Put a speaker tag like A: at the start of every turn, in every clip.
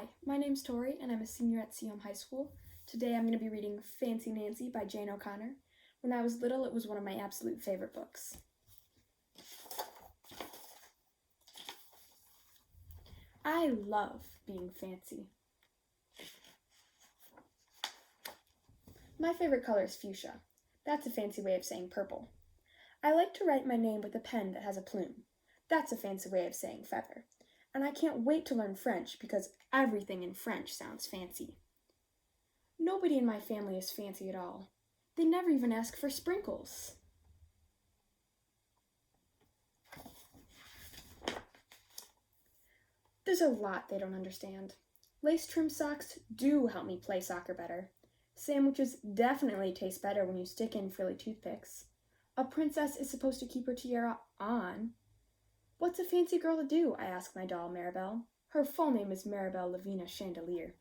A: Hi, my name's Tori, and I'm a senior at Seaholm High School. Today I'm going to be reading Fancy Nancy by Jane O'Connor. When I was little, it was one of my absolute favorite books. I love being fancy. My favorite color is fuchsia. That's a fancy way of saying purple. I like to write my name with a pen that has a plume. That's a fancy way of saying feather. And I can't wait to learn French because everything in French sounds fancy. Nobody in my family is fancy at all. They never even ask for sprinkles. There's a lot they don't understand. Lace trim socks do help me play soccer better. Sandwiches definitely taste better when you stick in frilly toothpicks. A princess is supposed to keep her tiara on. What's a fancy girl to do? I ask my doll, Maribel. Her full name is Maribel Lavina Chandelier.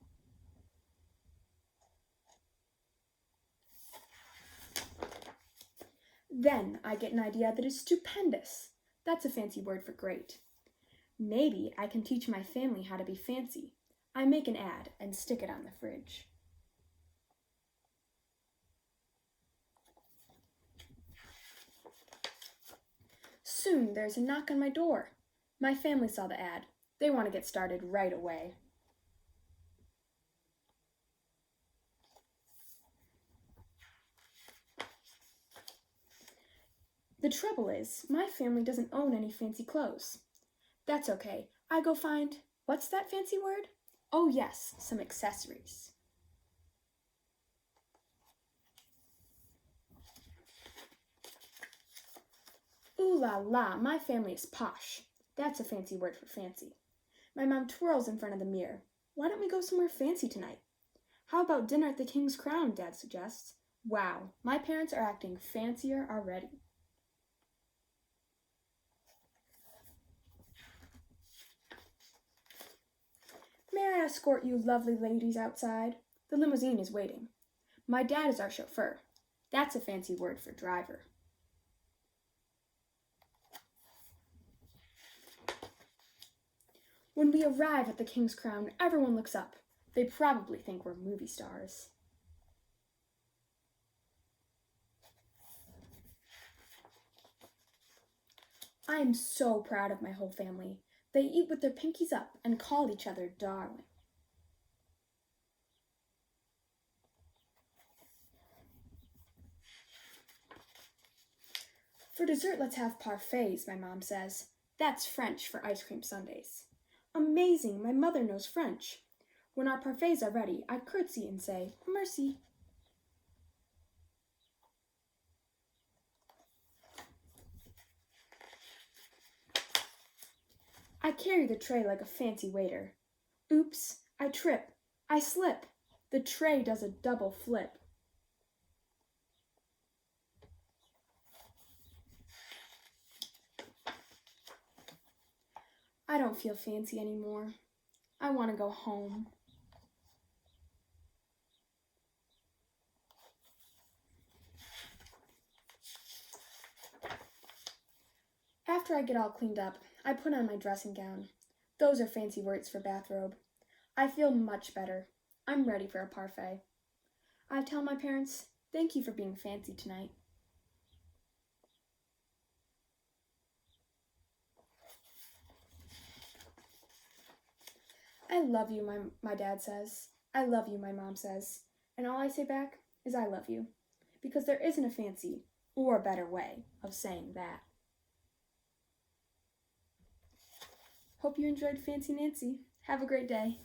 A: Then I get an idea that is stupendous. That's a fancy word for great. Maybe I can teach my family how to be fancy. I make an ad and stick it on the fridge. Soon there's a knock on my door. My family saw the ad. They want to get started right away. The trouble is, my family doesn't own any fancy clothes. That's okay. I go find, what's that fancy word? Oh yes, some accessories. Ooh la la, my family is posh. That's a fancy word for fancy. My mom twirls in front of the mirror. Why don't we go somewhere fancy tonight? How about dinner at the King's Crown, Dad suggests. Wow, my parents are acting fancier already. May I escort you lovely ladies outside? The limousine is waiting. My dad is our chauffeur. That's a fancy word for driver. When we arrive at the King's Crown, everyone looks up. They probably think we're movie stars. I am so proud of my whole family. They eat with their pinkies up and call each other darling. For dessert, let's have parfaits, my mom says. That's French for ice cream sundaes. Amazing, my mother knows French. When our parfaits are ready, I curtsy and say, merci. I carry the tray like a fancy waiter. Oops, I trip. I slip. The tray does a double flip. I don't feel fancy anymore. I want to go home. After I get all cleaned up, I put on my dressing gown. Those are fancy words for bathrobe. I feel much better. I'm ready for a parfait. I tell my parents, thank you for being fancy tonight. I love you, my dad says. I love you, my mom says. And all I say back is I love you. Because there isn't a fancy or a better way of saying that. Hope you enjoyed Fancy Nancy. Have a great day.